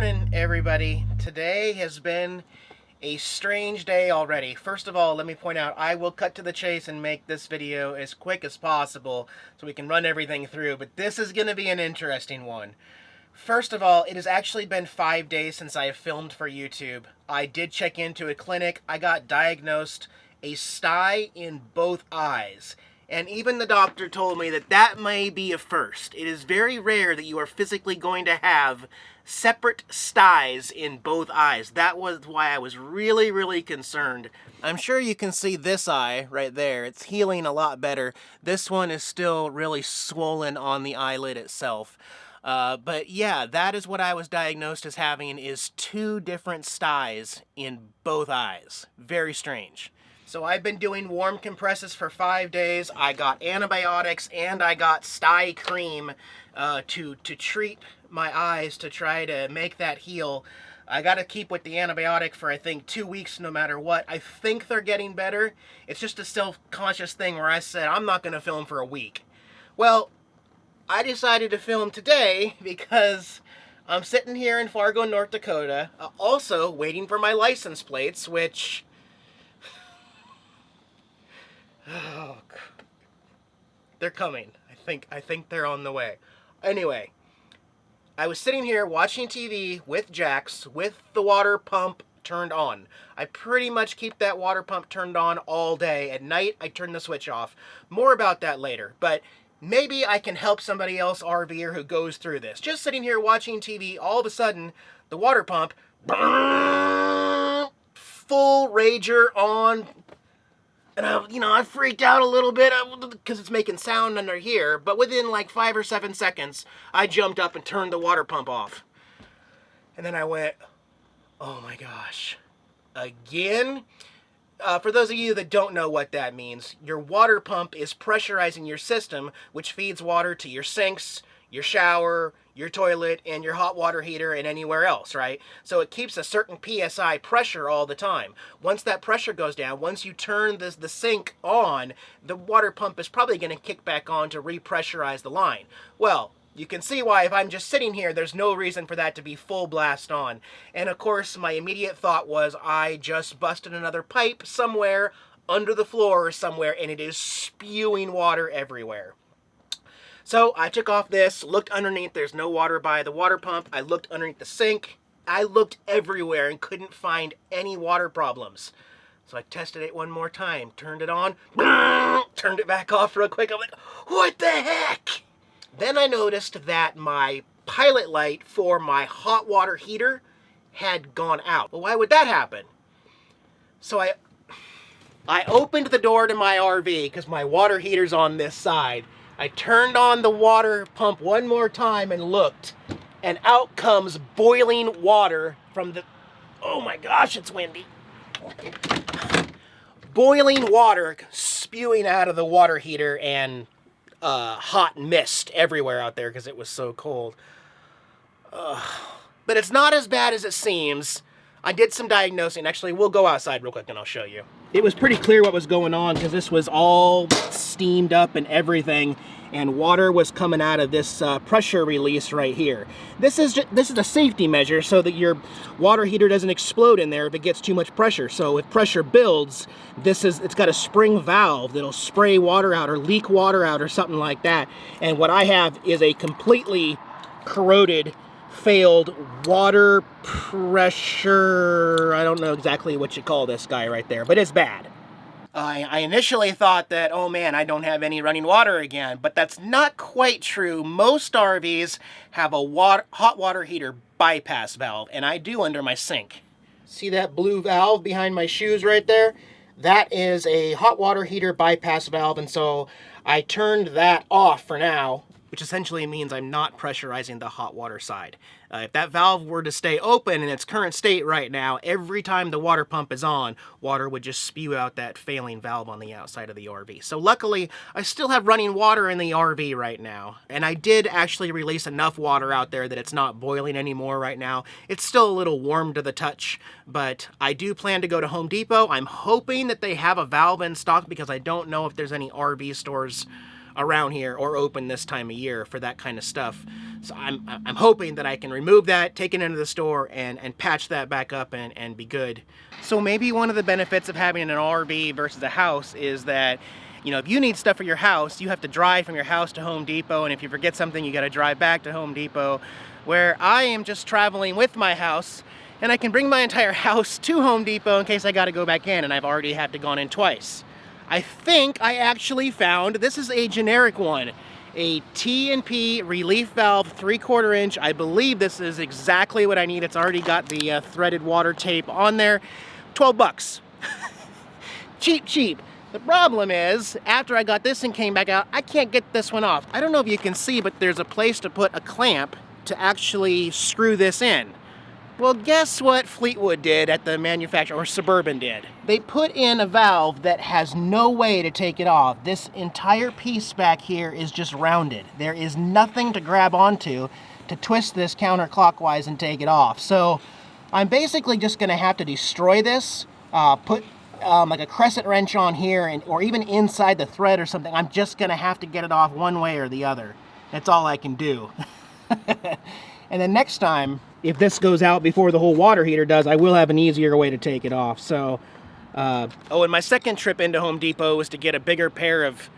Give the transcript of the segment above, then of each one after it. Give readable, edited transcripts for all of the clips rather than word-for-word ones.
morning, everybody. Today has been a strange day already. First of all, let me point out, I will cut to the chase and make this video as quick as possible so we can run everything through, but this is going to be an interesting one. First of all, it has actually been 5 days since I have filmed for YouTube. I did check into a clinic. I got diagnosed a sty in both eyes. And even the doctor told me that that may be a first. It is very rare that you are physically going to have separate styes in both eyes. That was why I was really concerned. I'm sure you can see this eye right there. It's healing a lot better. This one is still really swollen on the eyelid itself. But yeah, that is what I was diagnosed as having, is 2 different styes in both eyes. Very strange. So I've been doing warm compresses for 5 days. I got antibiotics and I got sty cream to treat my eyes to try to make that heal. I got to keep with the antibiotic for I think 2 weeks no matter what. I think they're getting better. It's just a self-conscious thing where I said I'm not going to film for a week. Well, I decided to film today because I'm sitting here in Fargo, North Dakota, also waiting for my license plates, which... oh, they're coming. I think they're on the way. Anyway, I was sitting here watching TV with Jax with the water pump turned on. I pretty much keep that water pump turned on all day. At night, I turn the switch off. More about that later, but maybe I can help somebody else RVer who goes through this. Just sitting here watching TV, all of a sudden, the water pump, full rager on. And I freaked out a little bit because it's making sound under here. But within like 5 or 7 seconds, I jumped up and turned the water pump off. And then I went, oh my gosh, again? For those of you that don't know what that means, your water pump is pressurizing your system, which feeds water to your sinks, your shower, your toilet, and your hot water heater, and anywhere else, right? So it keeps a certain PSI pressure all the time. Once that pressure goes down, once you turn the sink on, the water pump is probably going to kick back on to repressurize the line. Well, you can see why if I'm just sitting here, there's no reason for that to be full blast on. And of course, my immediate thought was I just busted another pipe somewhere under the floor or somewhere, and it is spewing water everywhere. So I took off this, looked underneath, there's no water by the water pump. I looked underneath the sink. I looked everywhere and couldn't find any water problems. So I tested it one more time, turned it on, turned it back off real quick. I'm like, what the heck? Then I noticed that my pilot light for my hot water heater had gone out. Well, why would that happen? So I opened the door to my RV because my water heater's on this side. I turned on the water pump one more time and looked, and out comes boiling water from the... oh my gosh, it's windy. Boiling water spewing out of the water heater and hot mist everywhere out there because it was so cold. But it's not as bad as it seems. I did some diagnosing. Actually, we'll go outside real quick and I'll show you. It was pretty clear what was going on because this was all steamed up and everything, and water was coming out of this pressure release right here. This is a safety measure so that your water heater doesn't explode in there if it gets too much pressure. So if pressure builds, it's got a spring valve that'll spray water out or leak water out or something like that. And what I have is a completely corroded, failed water pressure, I don't know exactly what you call this guy right there, but it's bad. I initially thought that, oh man, I don't have any running water again, but that's not quite true. Most RVs have a hot water heater bypass valve, and I do under my sink. See that blue valve behind my shoes right there? That is a hot water heater bypass valve, and so I turned that off for now, which essentially means I'm not pressurizing the hot water side. If that valve were to stay open in its current state right now, every time the water pump is on, water would just spew out that failing valve on the outside of the RV. So luckily, I still have running water in the RV right now. And I did actually release enough water out there that it's not boiling anymore right now. It's still a little warm to the touch, but I do plan to go to Home Depot. I'm hoping that they have a valve in stock because I don't know if there's any RV stores around here or open this time of year for that kind of stuff. So I'm hoping that I can remove that, take it into the store, and patch that back up and be good. So maybe one of the benefits of having an RV versus a house is that, you know, if you need stuff for your house, you have to drive from your house to Home Depot, and if you forget something, you got to drive back to Home Depot. Where I am just traveling with my house, and I can bring my entire house to Home Depot in case I got to go back in, and I've already had to gone in twice. I think I actually found, this is a generic one, a T&P relief valve 3/4 inch. I believe this is exactly what I need. It's already got the threaded water tape on there. 12 bucks. Cheap, cheap. The problem is, after I got this and came back out, I can't get this one off. I don't know if you can see, but there's a place to put a clamp to actually screw this in. Well, guess what Fleetwood did at the manufacturer, or Suburban did? They put in a valve that has no way to take it off. This entire piece back here is just rounded. There is nothing to grab onto to twist this counterclockwise and take it off. So I'm basically just gonna have to destroy this, put like a crescent wrench on here, or even inside the thread or something. I'm just gonna have to get it off one way or the other. That's all I can do. And then next time, if this goes out before the whole water heater does, I will have an easier way to take it off. So, oh, and my second trip into Home Depot was to get a bigger pair of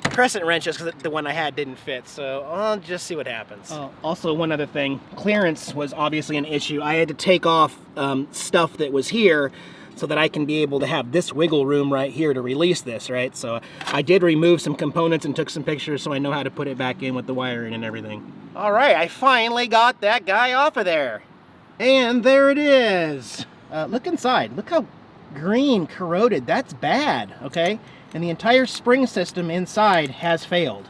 crescent wrenches because the one I had didn't fit. So I'll just see what happens. Also, one other thing, clearance was obviously an issue. I had to take off stuff that was here so that I can be able to have this wiggle room right here to release this, right? So I did remove some components and took some pictures so I know how to put it back in with the wiring and everything. All right, I finally got that guy off of there. And there it is. Look inside. Look how green, corroded. That's bad, okay? And the entire spring system inside has failed.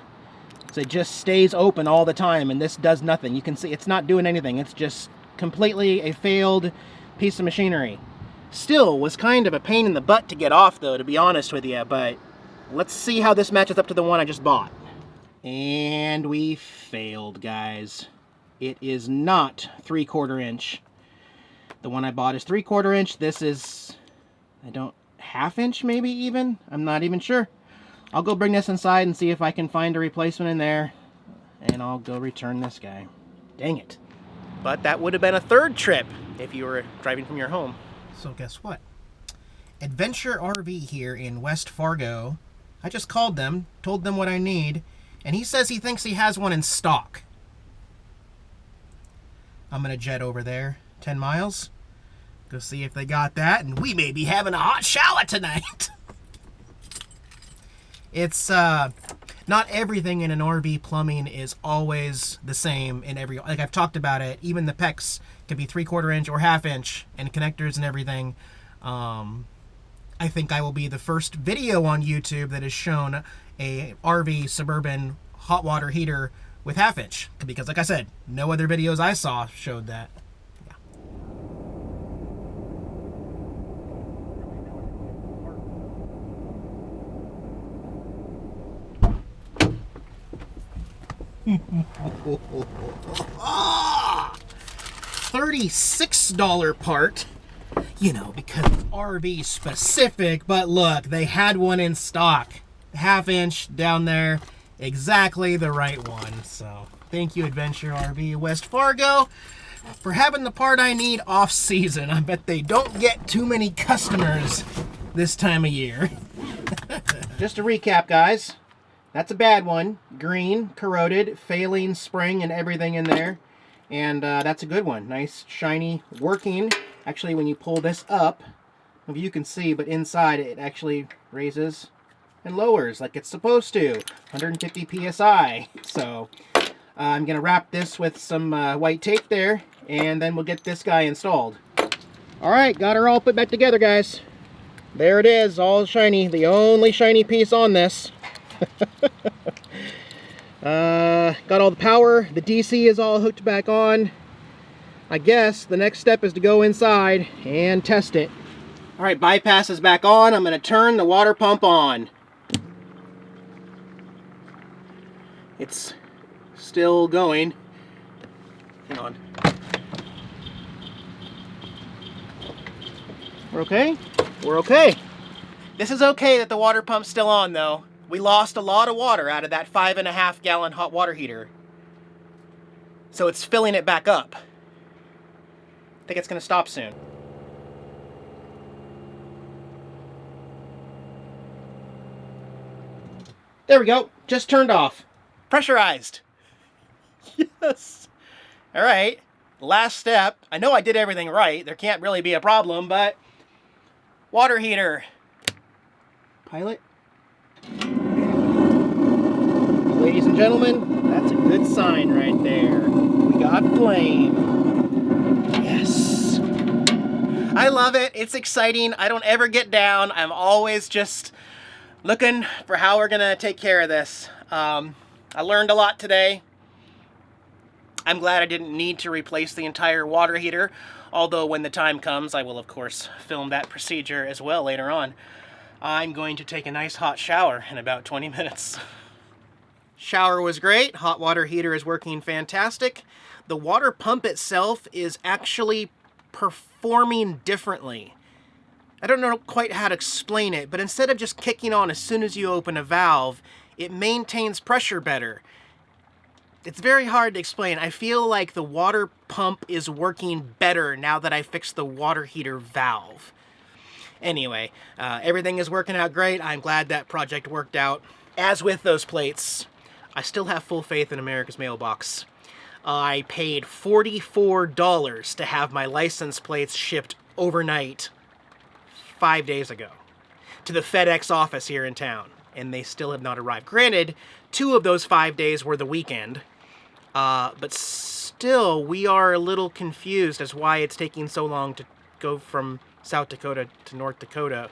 So it just stays open all the time, and this does nothing. You can see it's not doing anything. It's just completely a failed piece of machinery. Still was kind of a pain in the butt to get off, though, to be honest with you, but let's see how this matches up to the one I just bought. And we failed, guys. It is not 3/4 inch. The one I bought is 3/4 inch. This is, half inch maybe even? I'm not even sure. I'll go bring this inside and see if I can find a replacement in there, and I'll go return this guy. Dang it. But that would have been a third trip if you were driving from your home. So guess what? Adventure RV here in West Fargo. I just called them, told them what I need, and he says he thinks he has one in stock. I'm gonna jet over there, 10 miles, go see if they got that, and we may be having a hot shower tonight. It's, not everything in an RV plumbing is always the same in every, like I've talked about it, even the PEX can be 3/4 inch or half inch, and connectors and everything. I think I will be the first video on YouTube that has shown a RV Suburban hot water heater with half inch, because like I said, no other videos I saw showed that. $36 part, you know, because it's RV specific, but look, they had one in stock, half inch down there, exactly the right one. So thank you, Adventure RV West Fargo, for having the part I need off season. I bet they don't get too many customers this time of year. Just to recap, guys, that's a bad one. Green, corroded, failing spring and everything in there. And that's a good one. Nice, shiny, working. Actually, when you pull this up, if you can see, but inside it actually raises and lowers like it's supposed to. 150 PSI. So I'm going to wrap this with some white tape there, and then we'll get this guy installed. All right, got her all put back together, guys. There it is, all shiny. The only shiny piece on this. Got all the power. The DC is all hooked back on. I guess the next step is to go inside and test it. All right, bypass is back on. I'm going to turn the water pump on. It's still going. Hang on. We're okay? We're okay. This is okay that the water pump's still on, though. We lost a lot of water out of that 5.5 gallon hot water heater. So it's filling it back up. I think it's gonna stop soon. There we go, just turned off. Pressurized. Yes. All right, last step. I know I did everything right. There can't really be a problem, but water heater. Pilot. Ladies and gentlemen, that's a good sign right there. We got flame. Yes. I love it. It's exciting. I don't ever get down. I'm always just looking for how we're gonna take care of this. I learned a lot today. I'm glad I didn't need to replace the entire water heater, although when the time comes, I will of course film that procedure as well later on. I'm going to take a nice hot shower in about 20 minutes. Shower was great. Hot water heater is working fantastic. The water pump itself is actually performing differently. I don't know quite how to explain it, but instead of just kicking on as soon as you open a valve, it maintains pressure better. It's very hard to explain. I feel like the water pump is working better now that I fixed the water heater valve. Anyway, everything is working out great. I'm glad that project worked out. As with those plates, I still have full faith in America's Mailbox. I paid $44 to have my license plates shipped overnight 5 days ago to the FedEx office here in town, and they still have not arrived. Granted, 2 of those 5 days were the weekend, but still, we are a little confused as why it's taking so long to go from South Dakota to North Dakota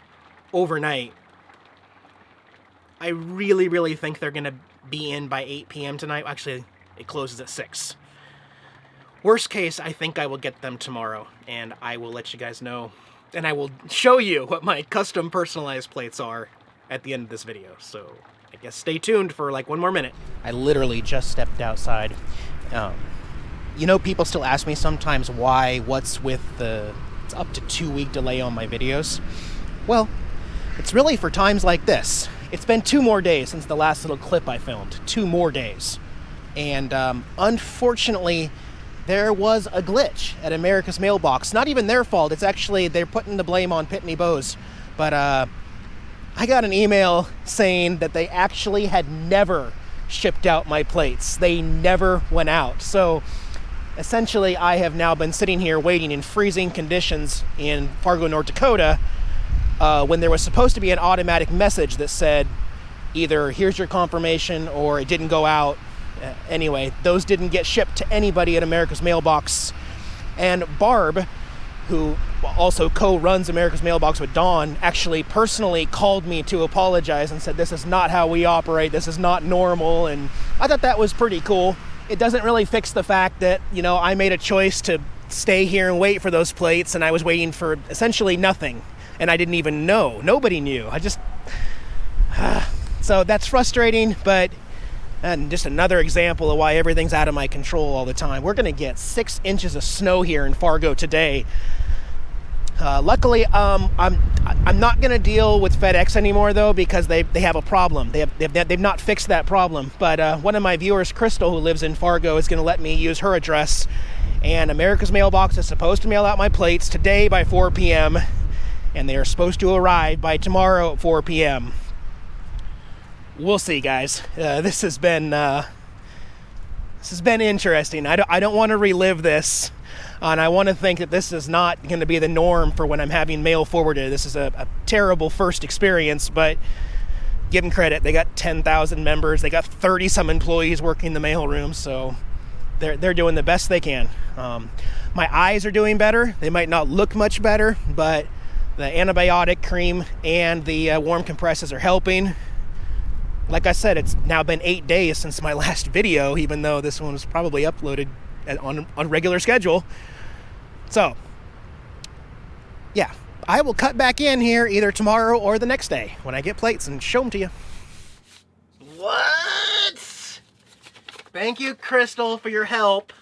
overnight. I really, really think they're going to be in by 8 p.m. tonight. Actually, it closes at 6. Worst case, I think I will get them tomorrow, and I will let you guys know. And I will show you what my custom personalized plates are at the end of this video. So I guess stay tuned for like 1 more minute. I literally just stepped outside. You know, people still ask me sometimes what's with the up to 2-week delay on my videos. Well, it's really for times like this. It's been 2 more days since the last little clip I filmed. 2 more days. And unfortunately, there was a glitch at America's Mailbox. Not even their fault. It's actually, they're putting the blame on Pitney Bowes. But I got an email saying that they actually had never shipped out my plates. They never went out. So essentially, I have now been sitting here waiting in freezing conditions in Fargo, North Dakota, when there was supposed to be an automatic message that said, either here's your confirmation or it didn't go out. Anyway, those didn't get shipped to anybody at America's Mailbox. And Barb, who also co-runs America's Mailbox with Dawn, actually personally called me to apologize and said, this is not how we operate, this is not normal, and I thought that was pretty cool. It doesn't really fix the fact that, you know, I made a choice to stay here and wait for those plates, and I was waiting for essentially nothing, and I didn't even know. Nobody knew. So that's frustrating, but and just another example of why everything's out of my control all the time. We're gonna get 6 inches of snow here in Fargo today. Luckily, I'm not gonna deal with FedEx anymore though, because they have a problem. They've not fixed that problem. But one of my viewers, Crystal, who lives in Fargo, is gonna let me use her address. And America's Mailbox is supposed to mail out my plates today by 4 p.m. and they are supposed to arrive by tomorrow at 4 p.m. We'll see, guys. This has been interesting. I don't want to relive this, and I want to think that this is not going to be the norm for when I'm having mail forwarded. This is a terrible first experience, but give them credit. They got 10,000 members. They got 30-some employees working the mailroom, so they're doing the best they can. My eyes are doing better. They might not look much better, but the antibiotic cream and the warm compresses are helping. Like I said, it's now been 8 days since my last video, even though this one was probably uploaded on regular schedule. So, yeah, I will cut back in here either tomorrow or the next day when I get plates and show them to you. What? Thank you, Crystal, for your help.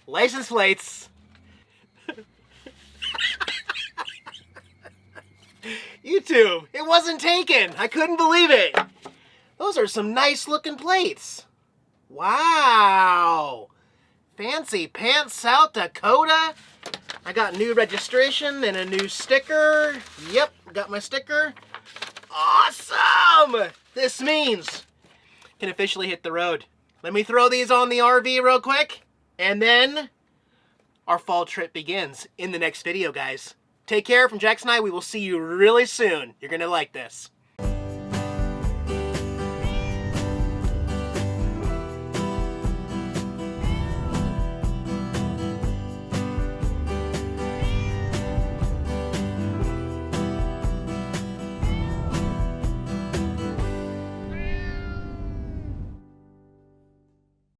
License plates. YouTube, it wasn't taken. I couldn't believe it. Those are some nice looking plates. Wow. Fancy pants, South Dakota. I got new registration and a new sticker. Yep, got my sticker. Awesome! This means can officially hit the road. Let me throw these on the RV real quick, and then our fall trip begins in the next video, guys. Take care from Jax and I. We will see you really soon. You're going to like this.